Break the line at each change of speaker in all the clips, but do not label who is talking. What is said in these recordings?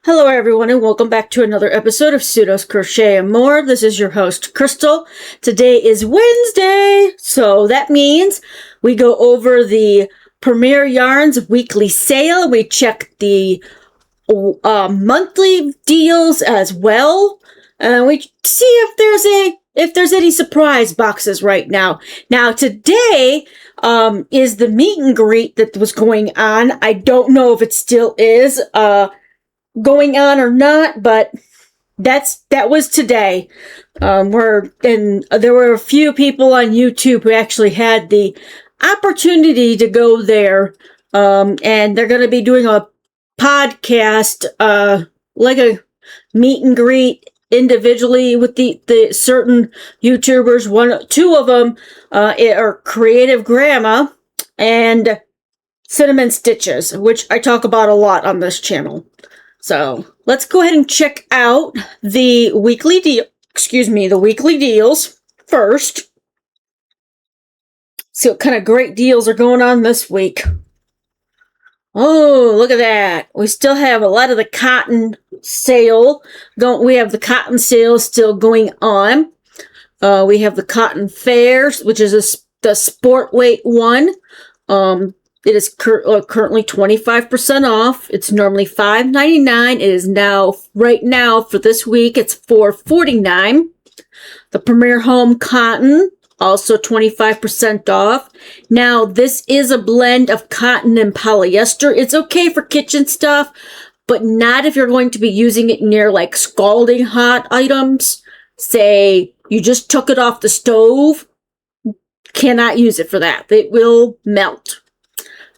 Hello, everyone, and welcome back to another episode of Pseudos Crochet and More. This is your host, Crystal. Today is Wednesday, so that means we go over the Premier Yarns weekly sale. We check the monthly deals as well. We see if there's any surprise boxes right now. Now today is the meet and greet that was going on. I don't know if it still is going on or not, but that was today. There were a few people on YouTube who actually had the opportunity to go there, and they're going to be doing a podcast, like a meet and greet individually with the certain YouTubers. Two of them are Creative Grandma and Cinnamon Stitches, which I talk about a lot on this channel. So let's go ahead and check out the weekly deals first. See what kind of great deals are going on this week. Oh, look at that. We still have a lot of the cotton sale going. We have the cotton sale still going on. We have the cotton fairs, which is the sport weight one. It is currently 25% off. It's normally $5.99. It is right now for this week, it's $4.49. The Premier Home Cotton, also 25% off. Now, this is a blend of cotton and polyester. It's okay for kitchen stuff, but not if you're going to be using it near like scalding hot items. Say you just took it off the stove. Cannot use it for that. It will melt.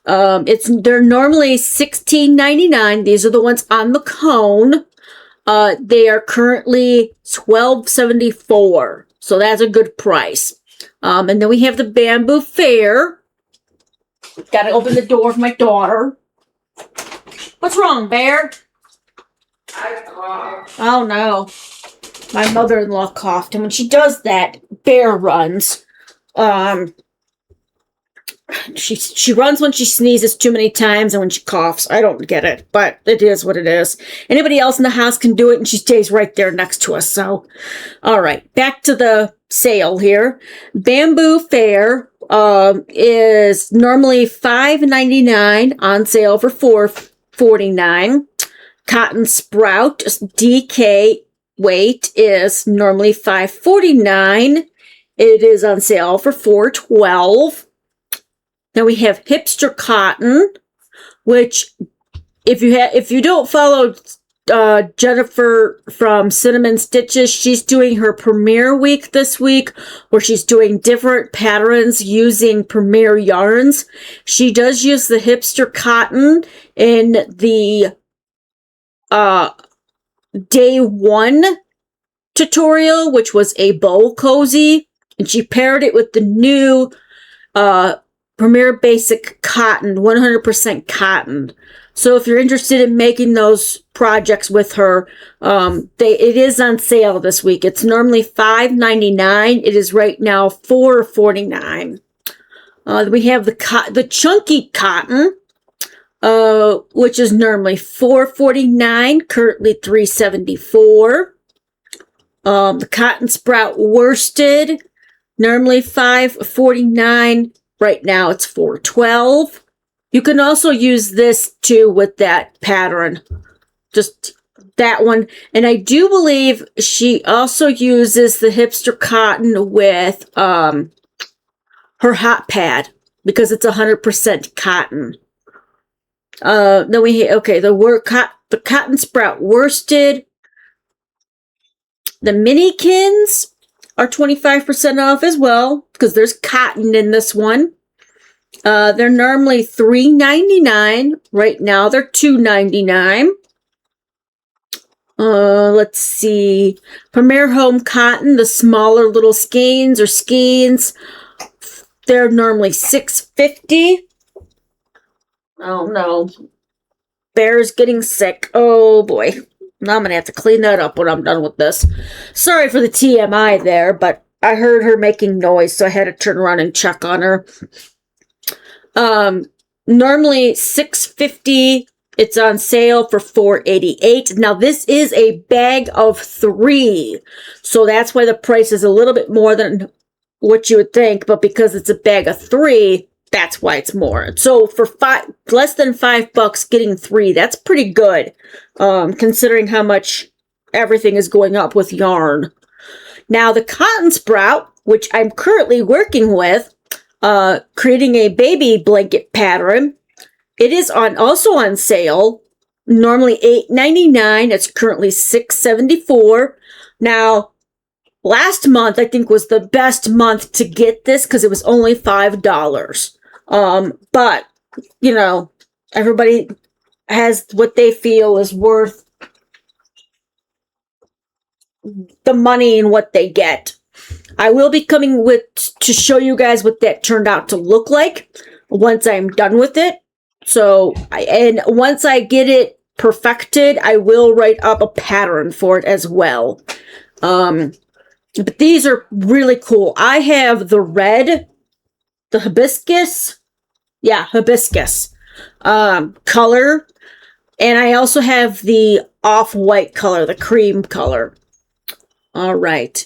They're normally $16.99. These are the ones on the cone. They are currently $12.74. So that's a good price. And then we have the Bamboo Fair. Gotta open the door for my daughter. What's wrong, Bear?
I coughed.
Oh no. My mother-in-law coughed, and when she does that, Bear runs. She runs when she sneezes too many times and when she coughs. I don't get it, but it is what it is. Anybody else in the house can do it, and she stays right there next to us. So, all right, back to the sale here. Bamboo Fair is normally $5.99, on sale for $4.49. Cotton Sprout DK weight is normally $5.49. It is on sale for $4.12. Now we have Hipster Cotton, which if you don't follow Jennifer from Cinnamon Stitches, she's doing her Premier Week this week, where she's doing different patterns using Premier yarns. She does use the Hipster Cotton in the day one tutorial, which was a bowl cozy, and she paired it with the new Premier Basic Cotton, 100% cotton. So if you're interested in making those projects with her, it is on sale this week. It's normally $5.99. It is right now $4.49. We have the Chunky Cotton, which is normally $4.49, currently $3.74. The Cotton Sprout Worsted, normally $5.49. Right now it's $4.12. You can also use this too with that pattern. Just that one. And I do believe she also uses the Hipster Cotton with her hot pad, because it's 100% cotton. Then the Cotton Sprout Worsted. The Minikins are 25% off as well, because there's cotton in this one. They're normally $3.99. Right now they're $2.99. Let's see. Premier Home Cotton, the smaller little skeins, they're normally $6.50. Oh no. Bear's getting sick. Oh boy. Now I'm going to have to clean that up when I'm done with this. Sorry for the TMI there, but I heard her making noise, so I had to turn around and check on her. Normally $6.50 It's on sale for $4.88. Now, this is a bag of 3. So that's why the price is a little bit more than what you would think. But because it's a bag of 3, that's why it's more. So for less than $5 getting 3, that's pretty good. Considering how much everything is going up with yarn. Now, the cotton sprout, which I'm currently working with, creating a baby blanket pattern. It is also on sale. Normally $8.99. It's currently $6.74. Now, last month I think was the best month to get this because it was only $5. But you know, everybody has what they feel is worth the money and what they get. I will be coming to show you guys what that turned out to look like once I'm done with it. So, and once I get it perfected, I will write up a pattern for it as well. But these are really cool. I have the red, the hibiscus, hibiscus color, and I also have the off-white color, the cream color. All right.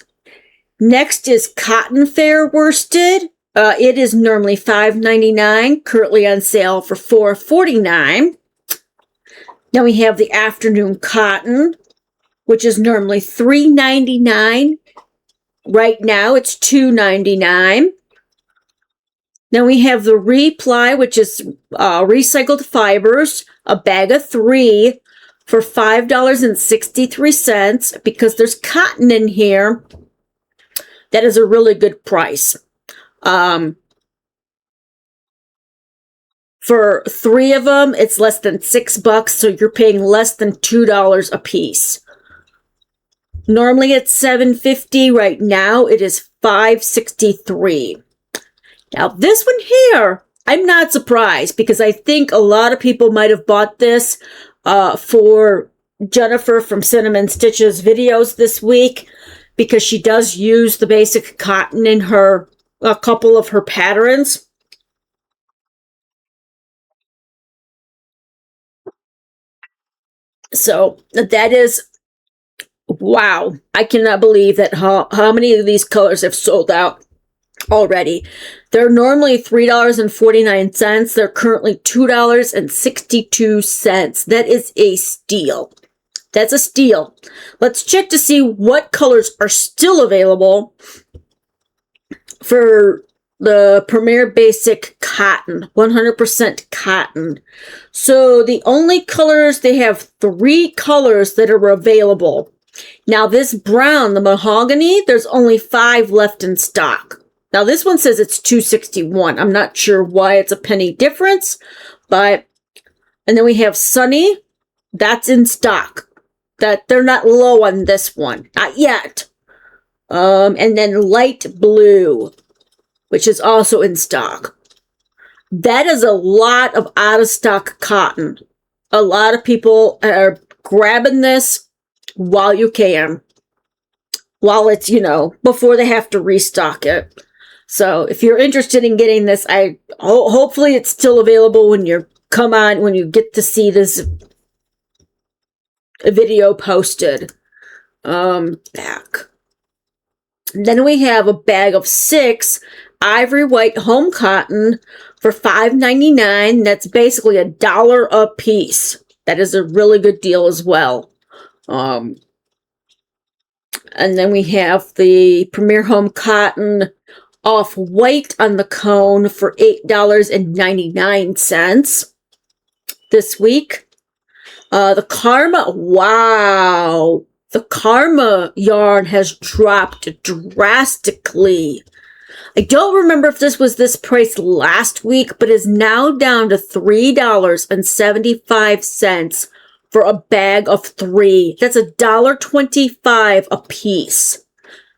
Next is cotton fair worsted. It is normally $5.99, currently on sale for $4.49. Then we have the afternoon cotton, which is normally $3.99. Right now, it's $2.99. Then we have the reply, which is recycled fibers, a bag of 3 for $5.63 because there's cotton in here. That is a really good price. For 3 of them, it's less than $6, so you're paying less than $2 a piece. Normally it's $7.50. Right now it is $5.63. Now this one here, I'm not surprised because I think a lot of people might have bought this for Jennifer from Cinnamon Stitches videos this week because she does use the basic cotton in a couple of her patterns. So that is, wow, I cannot believe that how many of these colors have sold out already. They're normally $3.49. They're currently $2.62. That is a steal. That's a steal. Let's check to see what colors are still available for the Premier Basic Cotton, 100% cotton. So the only colors, they have 3 colors that are available. Now this brown, the mahogany, there's only 5 left in stock. Now this one says it's $2.61. I'm not sure why it's a penny difference, and then we have Sunny, that's in stock. That they're not low on this one, not yet. And then light blue, which is also in stock. That is a lot of out-of-stock cotton. A lot of people are grabbing this while you can. While it's, before they have to restock it. So if you're interested in getting this, hopefully it's still available when you get to see this video posted. Back. Then we have a bag of 6 ivory white home cotton for $5.99. That's basically $1 a piece. That is a really good deal as well. And then we have the Premier Home Cotton off-white on the cone for $8.99 this week. The Karma, wow. The Karma yarn has dropped drastically. I don't remember if this was this price last week, but is now down to $3.75 for a bag of 3. That's $1.25 a piece.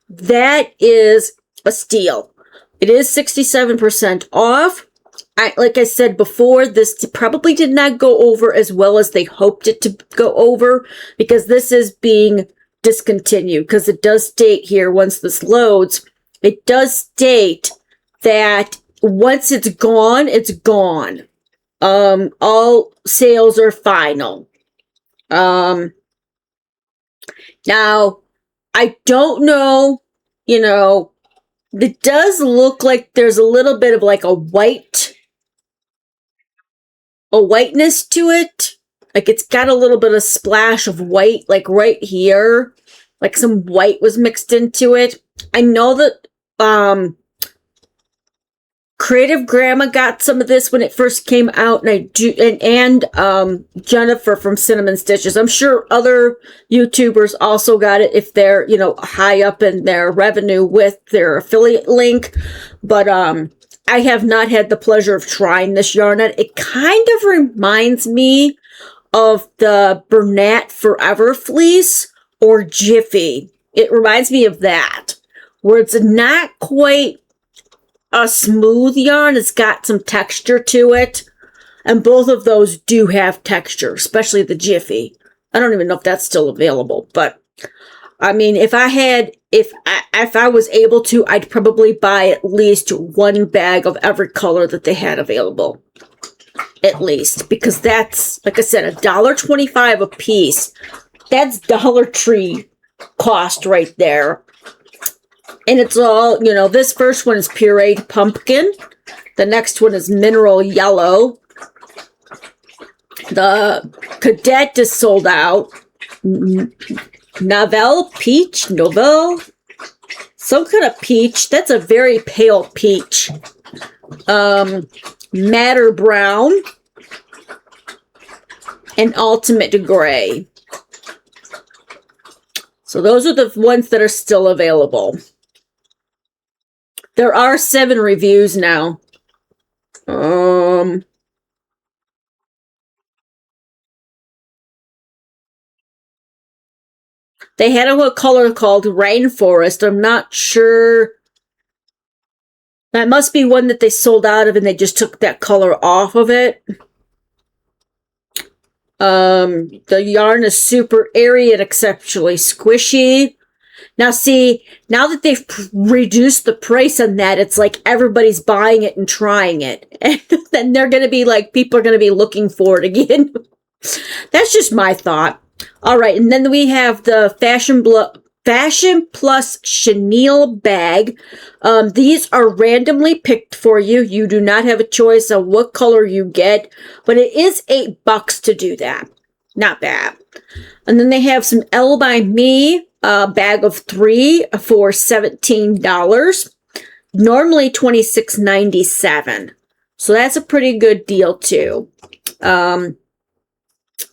That is a steal. It is 67% off. Like I said before, this probably did not go over as well as they hoped it to go over because this is being discontinued because it does state here once this loads, it does state that once it's gone, it's gone. All sales are final. Now, I don't know, it does look like there's a little bit of like a whiteness to it. Like it's got a little bit of splash of white, like right here. Like some white was mixed into it. I know that Creative Grandma got some of this when it first came out, and Jennifer from Cinnamon Stitches. I'm sure other YouTubers also got it if they're, high up in their revenue with their affiliate link. But I have not had the pleasure of trying this yarn. It kind of reminds me of the Bernat Forever fleece or Jiffy. It reminds me of that, where it's not quite a smooth yarn. It's got some texture to it. And both of those do have texture, especially the Jiffy. I don't even know if that's still available. But, I mean, if I was able to, I'd probably buy at least one bag of every color that they had available. At least. Because that's, like I said, $1.25 a piece. That's Dollar Tree cost right there. And it's all, this first one is pureed pumpkin. The next one is mineral yellow. The cadet is sold out. Novelle peach. Some kind of peach. That's a very pale peach. Madder brown. And ultimate gray. So those are the ones that are still available. There are 7 reviews now. They had a color called Rainforest. I'm not sure. That must be one that they sold out of and they just took that color off of it. The yarn is super airy and exceptionally squishy. Now see, now that they've reduced the price on that, it's like everybody's buying it and trying it. And then they're going to be like, people are going to be looking for it again. That's just my thought. All right, and then we have the Fashion Plus chenille bag. These are randomly picked for you. You do not have a choice of what color you get, but it is $8 to do that. Not bad. And then they have some Elle by Me, a bag of 3 for $17. Normally $26.97. So that's a pretty good deal too.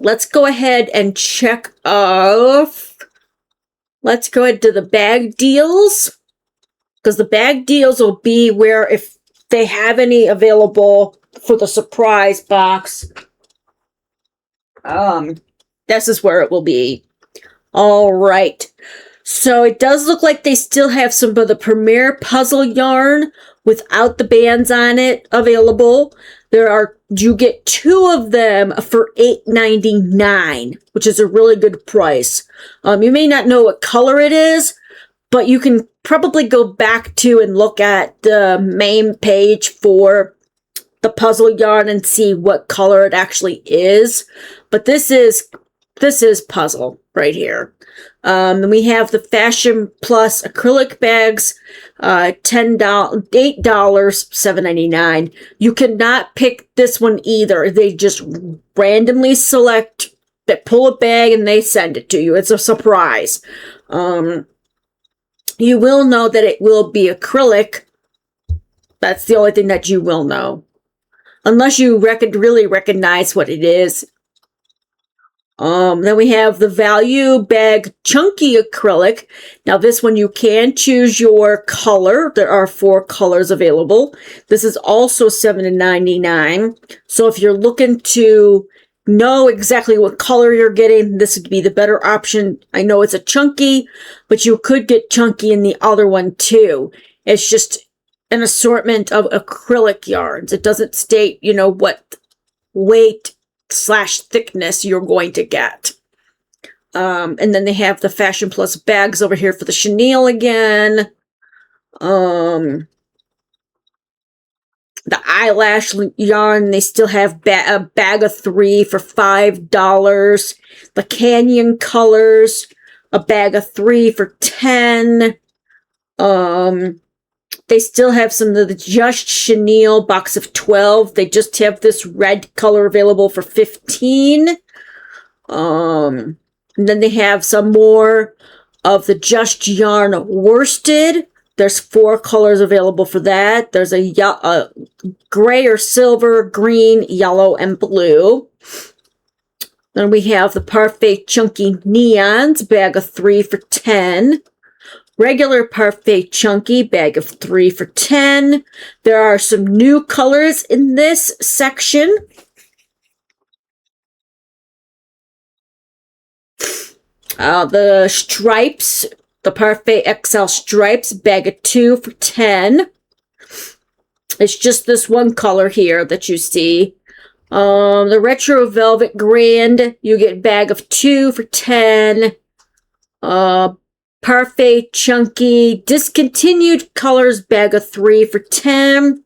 Let's go ahead and check off. Let's go ahead to the bag deals, because the bag deals will be where if they have any available for the surprise box, this is where it will be. All right. So it does look like they still have some of the Premier puzzle yarn without the bands on it available. You get 2 of them for $8.99, which is a really good price. You may not know what color it is, but you can probably go back to and look at the main page for the puzzle yarn and see what color it actually is. But this is puzzle right here. And we have the Fashion Plus acrylic bags, $8, $7.99. You cannot pick this one either. They just randomly select, they pull a bag and they send it to you. It's a surprise. You will know that it will be acrylic. That's the only thing that you will know. Unless you really recognize what it is. Then we have the Value Bag Chunky Acrylic. Now this one you can choose your color. There are 4 colors available. This is also $7.99. So if you're looking to know exactly what color you're getting, this would be the better option. I know it's a chunky, but you could get chunky in the other one too. It's just an assortment of acrylic yarns. It doesn't state, what weight / thickness you're going to get. And then they have the Fashion Plus bags over here for the chenille again. the eyelash yarn, they still have a bag of 3 for $5. The Canyon colors, a bag of 3 for $10. They still have some of the Just Chenille box of 12. They just have this red color available for $15. And then they have some more of the Just Yarn worsted. There's 4 colors available for that. There's a gray or silver, green, yellow, and blue. Then we have the Parfait Chunky Neons, bag of 3 for $10. Regular Parfait Chunky, bag of 3 for $10. There are some new colors in this section. The stripes, the Parfait XL stripes, bag of 2 for $10. It's just this one color here that you see. The Retro Velvet Grand, you get bag of 2 for $10. Parfait Chunky Discontinued Colors, bag of 3 for $10.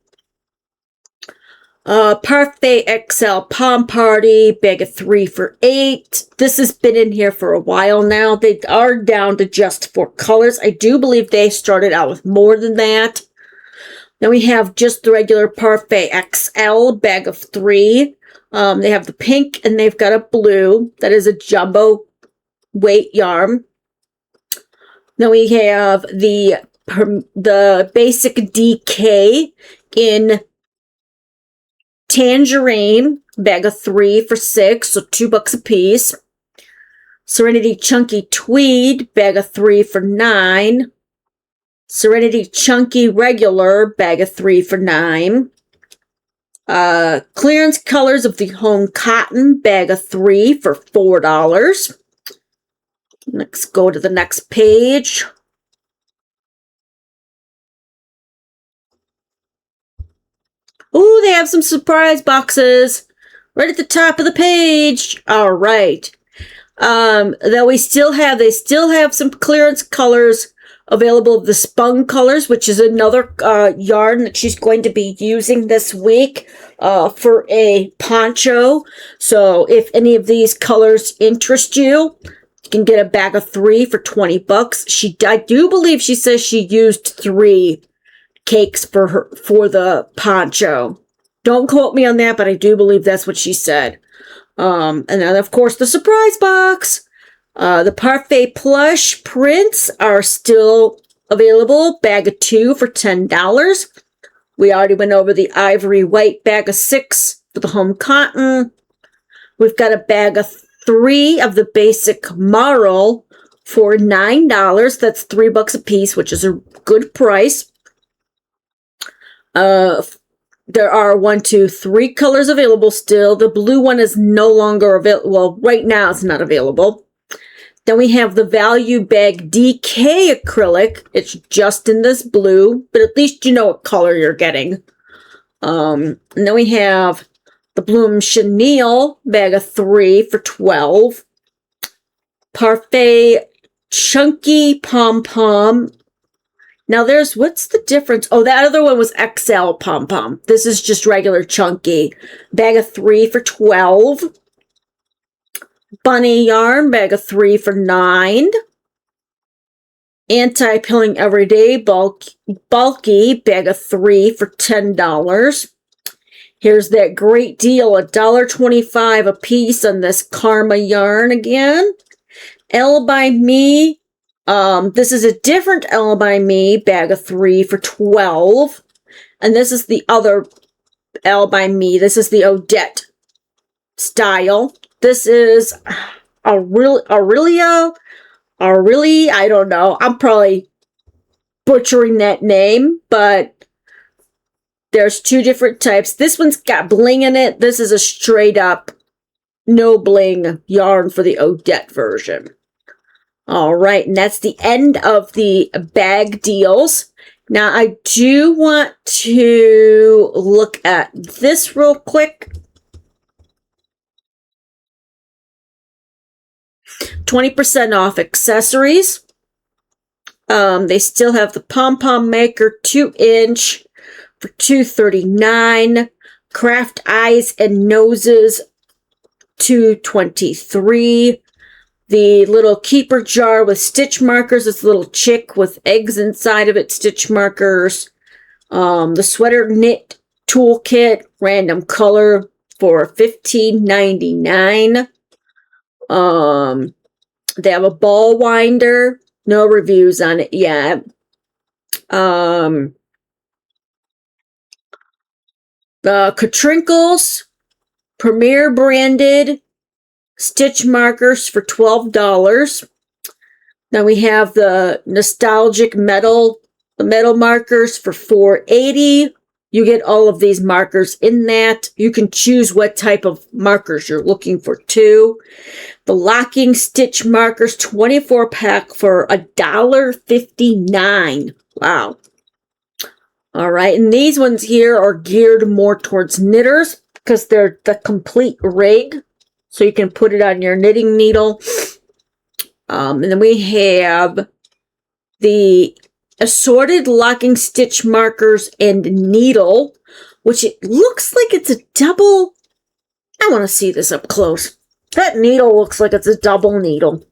Parfait XL Pom Party, bag of 3 for $8. This has been in here for a while now. They are down to just 4 colors. I do believe they started out with more than that. Then we have just the regular Parfait XL, bag of 3. They have the pink and they've got a blue. That is a jumbo weight yarn. Then we have the basic DK in Tangerine, bag of 3 for $6, so $2 a piece. Serenity Chunky Tweed, bag of 3 for $9. Serenity Chunky Regular, bag of 3 for $9. Clearance Colors of the Home Cotton, bag of 3 for $4. Let's go to the next page. Ooh, they have some surprise boxes right at the top of the page. All right. They still have some clearance colors available of the Spun colors, which is another yarn that she's going to be using this week for a poncho. So if any of these colors interest you, you can get a bag of 3 for $20. I do believe she says she used 3 cakes for the poncho. Don't quote me on that, but I do believe that's what she said. And then of course the surprise box. The Parfait Plush prints are still available. Bag of 2 for $10. We already went over the Ivory White bag of 6 for the Home Cotton. We've got a bag of 3 of the basic Marl for $9. That's $3 a piece, which is a good price. There are 1, 2, 3 colors available still. The blue one is no longer available. Well, right now it's not available. Then we have the Value Bag DK acrylic. It's just in this blue, but at least you know what color you're getting. And then we have the Bloom Chenille bag of 3 for $12. Parfait Chunky Pom Pom. Now what's the difference? Oh, that other one was XL Pom Pom. This is just regular chunky. Bag of 3 for $12. Bunny Yarn, bag of 3 for $9. Anti-Pilling Everyday Bulky, bag of 3 for $10. Here's that great deal, $1.25 a piece on this Karma yarn again. Elle by Me. This is a different Elle by Me, bag of 3 for $12. And this is the other Elle by Me. This is the Odette style. This is Aurelia, I don't know. I'm probably butchering that name, but there's 2 different types. This one's got bling in it. This is a straight up no bling yarn for the Odette version. All right, and that's the end of the bag deals. Now, I do want to look at this real quick. 20% off accessories. They still have the Pom Pom Maker 2-inch for $2.39. Craft eyes and noses, $2.23. The little keeper jar with stitch markers. This little chick with eggs inside of it, stitch markers. The sweater knit toolkit, random color for $15.99. They have a ball winder. No reviews on it yet. The Katrinkles Premier branded stitch markers for $12. Then we have the nostalgic metal markers for $4.80. You get all of these markers in that. You can choose what type of markers you're looking for too. The locking stitch markers, 24 pack for $1.59. Wow. All right, and these ones here are geared more towards knitters because they're the complete rig. So you can put it on your knitting needle. And then we have the assorted locking stitch markers and needle, which it looks like it's a double. I want to see this up close. That needle looks like it's a double needle.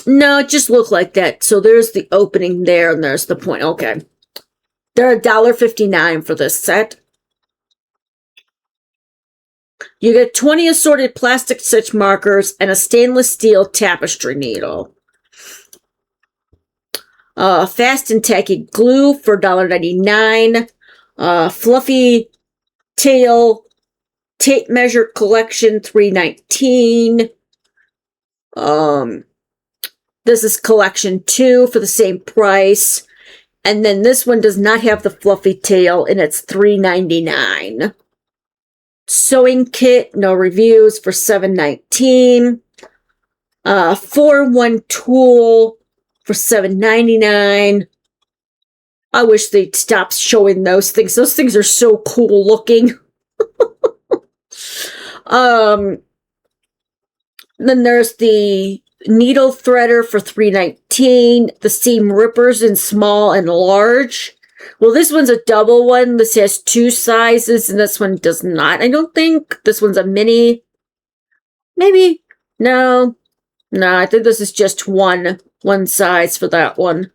No, it just looked like that. So there's the opening there, and there's the point. Okay. They're $1.59 for this set. You get 20 assorted plastic stitch markers and a stainless steel tapestry needle. Fast and tacky glue for $1.99. Fluffy tail tape measure collection, $3.19. This is collection 2 for the same price. And then this one does not have the fluffy tail, and it's $3.99. Sewing kit, no reviews, for $7.19. 4-in-1 tool for $7.99. I wish they'd stop showing those things. Those things are so cool looking. Then there's the needle threader for $3.19. The seam rippers in small and large. Well, this one's a double one. This has 2 sizes, and this one does not. I don't think this one's a mini. Maybe. No. No, I think this is just one size for that one.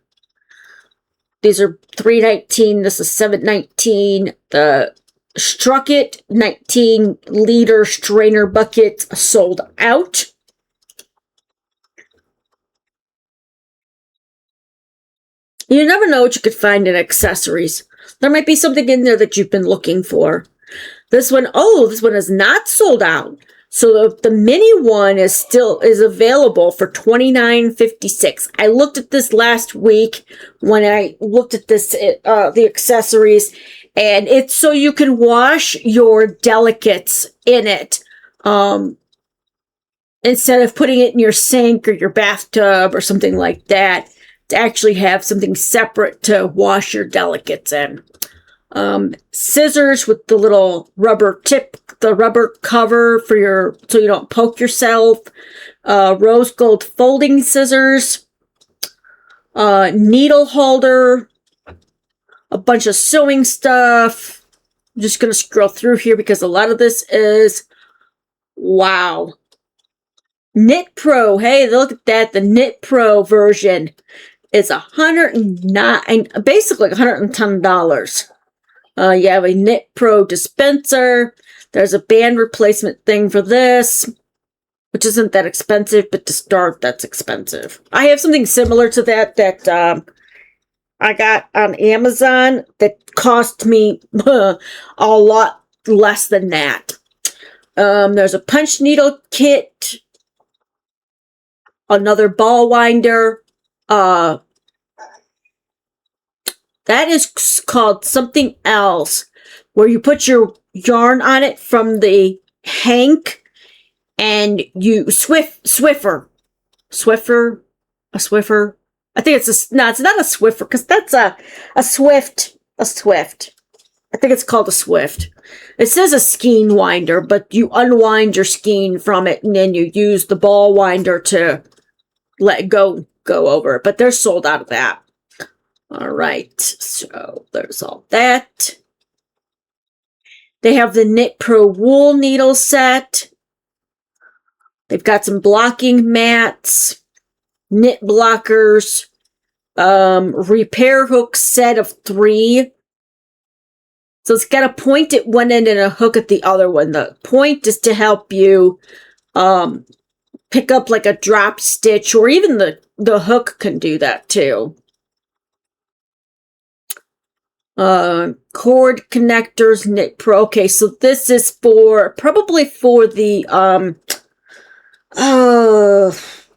These are $3.19. This is $7.19. The Strucket 19-liter strainer bucket sold out. You never know what you could find in accessories. There might be something in there that you've been looking for. This one is not sold out. So the mini one is available for $29.56. I looked at this last week when I looked at this the accessories, and it's so you can wash your delicates in it. Instead of putting it in your sink or your bathtub or something like that. To actually have something separate to wash your delicates in. Scissors with the little rubber tip, the rubber cover for so you don't poke yourself. Rose gold folding scissors. Needle holder. A bunch of sewing stuff. I'm just going to scroll through here because a lot of this is, wow. Knit Pro. Hey, look at that. The Knit Pro version. It's $109, basically $110. You have a Knit Pro dispenser. There's a band replacement thing for this, which isn't that expensive, but to start, that's expensive. I have something similar to that I got on Amazon that cost me a lot less than that. There's a punch needle kit, another ball winder. That is called something else, where you put your yarn on it from the hank, and you Swiffer. I think it's no, it's not a Swiffer, because that's a Swift. I think it's called a Swift. It says a skein winder, but you unwind your skein from it, and then you use the ball winder to let it go over. But they're sold out of that. All right, so there's all that. They have the Knit Pro wool needle set. They've got some blocking mats, knit blockers, repair hook set of 3. So it's got a point at one end and a hook at the other one. The point is to help you pick up like a drop stitch, or even the hook can do that too. Cord connectors, Knit Pro. Okay, so this is probably for the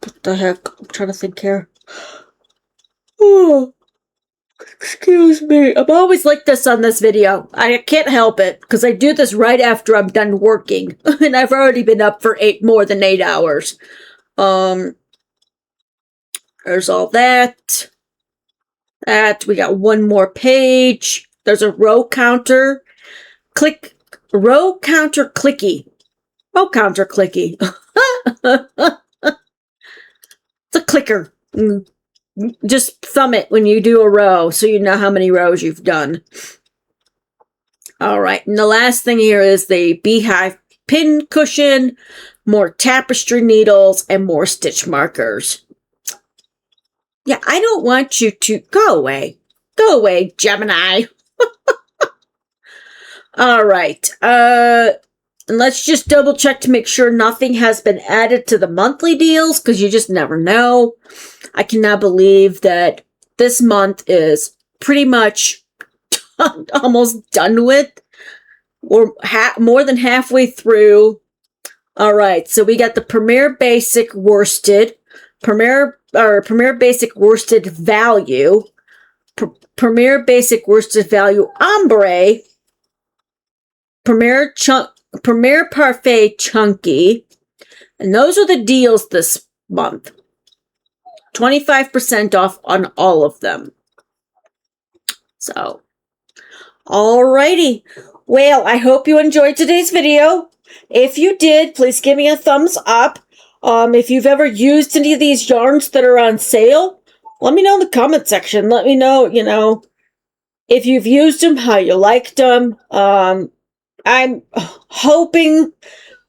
what the heck? I'm trying to think here. Oh, excuse me. I'm always like this on this video. I can't help it because I do this right after I'm done working, and I've already been up for more than 8 hours. There's all that. We got one more page. There's a row counter. Row counter clicky. Row counter clicky. It's a clicker. Just thumb it when you do a row so you know how many rows you've done. All right, and the last thing here is the beehive pin cushion, more tapestry needles, and more stitch markers. Yeah, I don't want you to go away. Go away, Gemini. All right. And let's just double check to make sure nothing has been added to the monthly deals, because you just never know. I cannot believe that this month is pretty much almost done with. We're more than halfway through. All right, so we got the Premier Basic worsted, Premier Basic worsted value, Premier Basic worsted value ombre, Premier Parfait chunky, and those are the deals this month. 25% off on all of them. So, alrighty. Well, I hope you enjoyed today's video. If you did, please give me a thumbs up. If you've ever used any of these yarns that are on sale, let me know in the comment section. Let me know, if you've used them, how you liked them. I'm hoping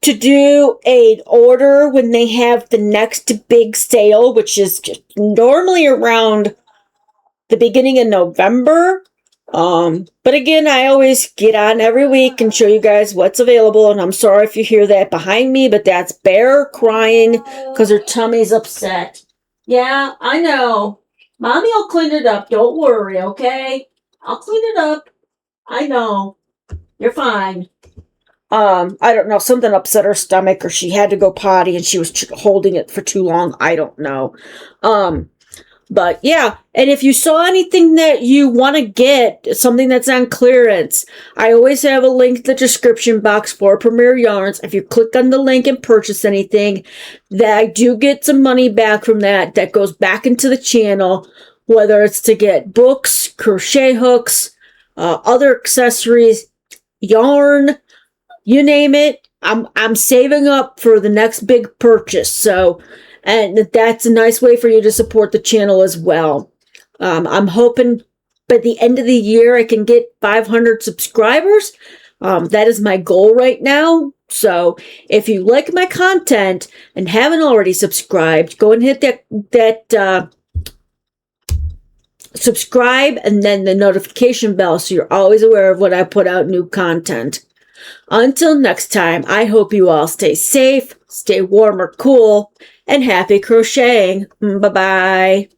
to do an order when they have the next big sale, which is normally around the beginning of November. But again, I always get on every week and show you guys what's available, and I'm sorry if you hear that behind me, but that's Bear crying because her tummy's upset. Yeah, I know. Mommy will clean it up. Don't worry, okay? I'll clean it up. I know. You're fine. I don't know. Something upset her stomach, or she had to go potty and she was holding it for too long. I don't know. But yeah, and if you saw anything that you want to get, something that's on clearance, I always have a link in the description box for Premier Yarns. If you click on the link and purchase anything, that I do get some money back from that goes back into the channel, whether it's to get books, crochet hooks, other accessories, yarn, you name it. I'm saving up for the next big purchase. So, and that's a nice way for you to support the channel as well. I'm hoping by the end of the year I can get 500 subscribers. That is my goal right now. So if you like my content and haven't already subscribed, go and hit that subscribe and then the notification bell so you're always aware of when I put out new content. Until next time, I hope you all stay safe, stay warm or cool, and happy crocheting. Bye-bye.